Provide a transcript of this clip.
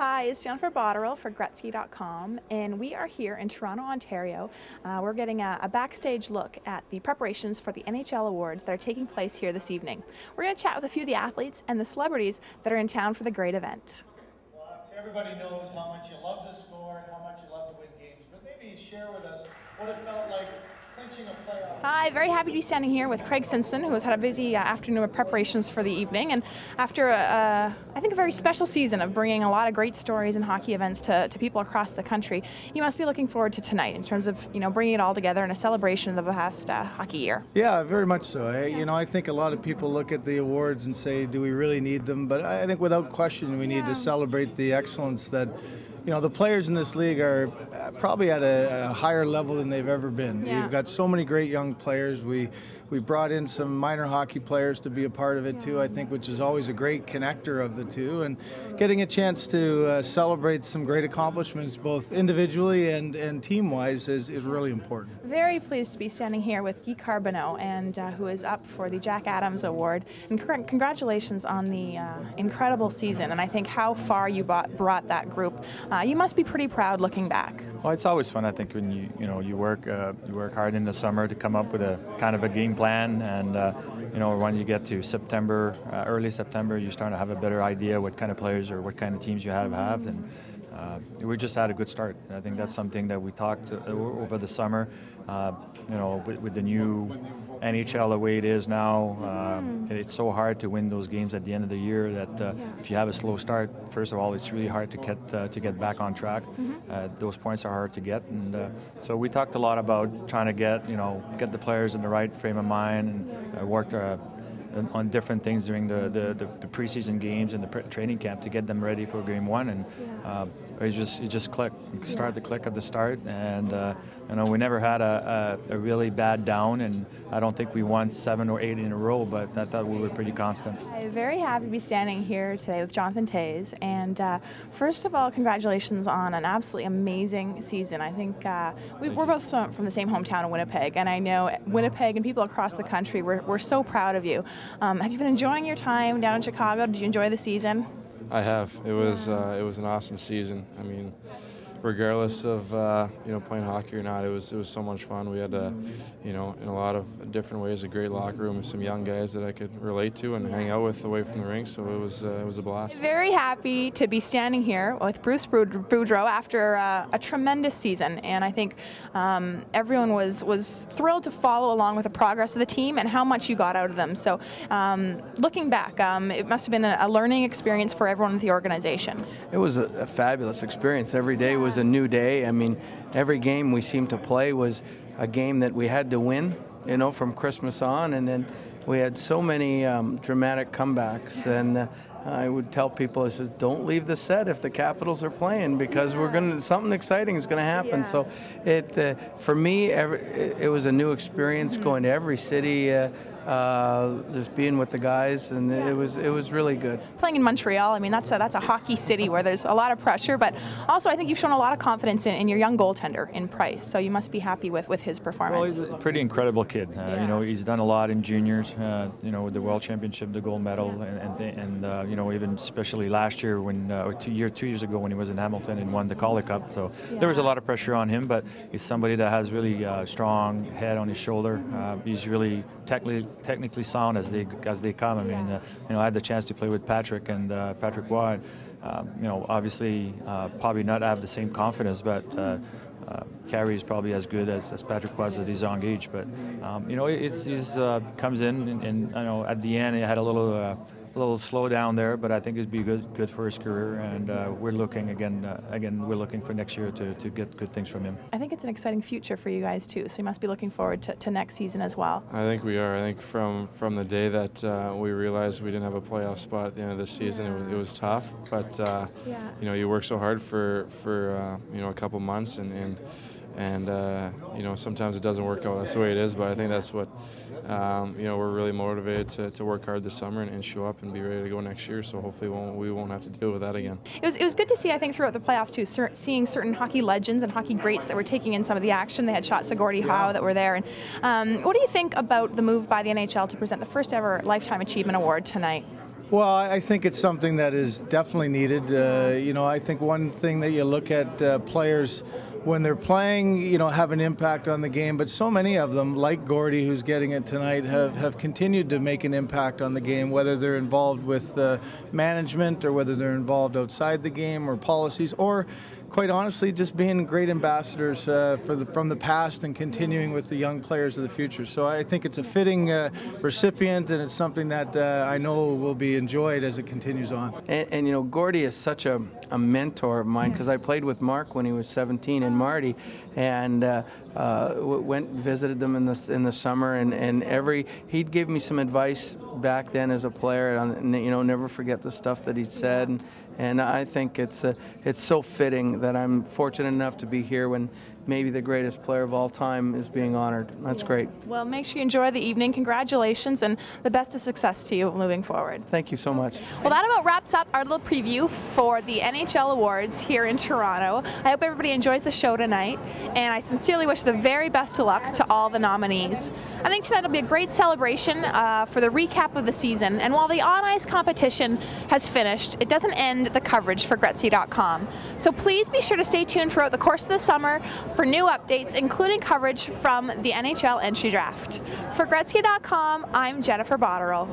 Hi, it's Jennifer Botterill for Gretzky.com, and we are here in Toronto, Ontario. We're getting a backstage look at the preparations for the NHL awards that are taking place here this evening. We're going to chat with a few of the athletes and the celebrities that are in town for the great event. Well, everybody knows how much you love to score and how much you love to win games, but maybe share with us what it felt like clinching a playoff. Hi, very happy to be standing here with Craig Simpson, who has had a busy afternoon of preparations for the evening, and after I think a very special season of bringing a lot of great stories and hockey events to people across the country, you must be looking forward to tonight in terms of bringing it all together in a celebration of the past hockey year. Yeah, very much so. I think a lot of people look at the awards and say, do we really need them? But I think without question we need to celebrate the excellence that the players in this league are probably at a higher level than they've ever been. Yeah. We've got so many great young players. We've brought in some minor hockey players to be a part of it too, I think, which is always a great connector of the two. And getting a chance to celebrate some great accomplishments, both individually and team-wise, is really important. Very pleased to be standing here with Guy Carbonneau, and who is up for the Jack Adams Award. And congratulations on the incredible season, and I think how far you brought that group. You must be pretty proud looking back. Well, it's always fun, I think, when you work hard in the summer to come up with a kind of a game plan, and when you get to September, early September, you start to have a better idea what kind of players or what kind of teams you have, and we just had a good start. I think that's something that we talked over the summer. With the new NHL the way it is now, it's so hard to win those games at the end of the year that if you have a slow start, first of all, it's really hard to get back on track. Those points are hard to get, and so we talked a lot about trying to get the players in the right frame of mind, and worked on different things during the preseason games and the training camp to get them ready for game one, and it just clicked. It started to click at the start, and we never had a really bad down, and I don't think we won 7 or 8 in a row, but I thought we were pretty constant. I'm very happy to be standing here today with Jonathan Toews, and first of all, congratulations on an absolutely amazing season. I think we're both from the same hometown of Winnipeg, and I know Winnipeg and people across the country, we're so proud of you. Have you been enjoying your time down in Chicago? Did you enjoy the season? I have. It was an awesome season. I mean, regardless of playing hockey or not, it was so much fun. We had in a lot of different ways a great locker room with some young guys that I could relate to and hang out with away from the rink. So it was a blast. Very happy to be standing here with Bruce Boudreau after a tremendous season, and I think everyone was thrilled to follow along with the progress of the team and how much you got out of them. So looking back, it must have been a learning experience for everyone in the organization. It was a fabulous experience. Every day was a new day. I mean, every game we seemed to play was a game that we had to win, from Christmas on, and then we had so many dramatic comebacks, and I would tell people, I said, don't leave the set if the Capitals are playing, because something exciting is going to happen. So for me, it was a new experience going to every city, just being with the guys, and it was really good. Playing in Montreal, I mean, that's a hockey city where there's a lot of pressure, but also I think you've shown a lot of confidence in your young goaltender in Price, so you must be happy with his performance. Well, he's a pretty incredible kid. He's done a lot in juniors, with the World Championship, the gold medal, and even especially last year or 2 years ago when he was in Hamilton and won the Calder Cup. So there was a lot of pressure on him, but he's somebody that has really strong head on his shoulder. He's really technically sound as they come. I mean, I had the chance to play with Patrick and Patrick Waugh. Obviously, probably not have the same confidence, but Carey is probably as good as Patrick was at his young age. But he's comes in, and at the end he had a little slowdown there, but I think it'd be good for his career, and we're looking we're looking for next year to get good things from him. I think it's an exciting future for you guys too, so you must be looking forward to next season as well. I think we are. I think from the day that we realized we didn't have a playoff spot at the end of the season, it was tough, but you work so hard for a couple months, and sometimes it doesn't work out. That's the way it is, but I think that's what we're really motivated to work hard this summer and show up and be ready to go next year. So hopefully we won't have to deal with that again. It was good to see, I think, throughout the playoffs too, seeing certain hockey legends and hockey greats that were taking in some of the action. They had shots of Gordie Howe that were there. And what do you think about the move by the NHL to present the first ever Lifetime Achievement Award tonight? Well, I think it's something that is definitely needed. You know, I think one thing that you look at players when they're playing, you know, have an impact on the game, but so many of them, like Gordy, who's getting it tonight, have continued to make an impact on the game, whether they're involved with management or whether they're involved outside the game or policies, or quite honestly, just being great ambassadors from the past and continuing with the young players of the future. So I think it's a fitting recipient, and it's something that I know will be enjoyed as it continues on. And you know, Gordy is such a mentor of mine, because I played with Mark when he was 17 and Marty, and went and visited them in the summer, and he'd give me some advice back then as a player, and you know, never forget the stuff that he'd said, and I think it's so fitting that I'm fortunate enough to be here when maybe the greatest player of all time is being honored. That's great. Well, make sure you enjoy the evening. Congratulations, and the best of success to you moving forward. Thank you so much. Well, that about wraps up our little preview for the NHL Awards here in Toronto. I hope everybody enjoys the show tonight, and I sincerely wish the very best of luck to all the nominees. I think tonight will be a great celebration for the recap of the season, and while the on-ice competition has finished, it doesn't end the coverage for Gretzky.com. So please be sure to stay tuned throughout the course of the summer for new updates, including coverage from the NHL entry draft. For Gretzky.com, I'm Jennifer Botterill.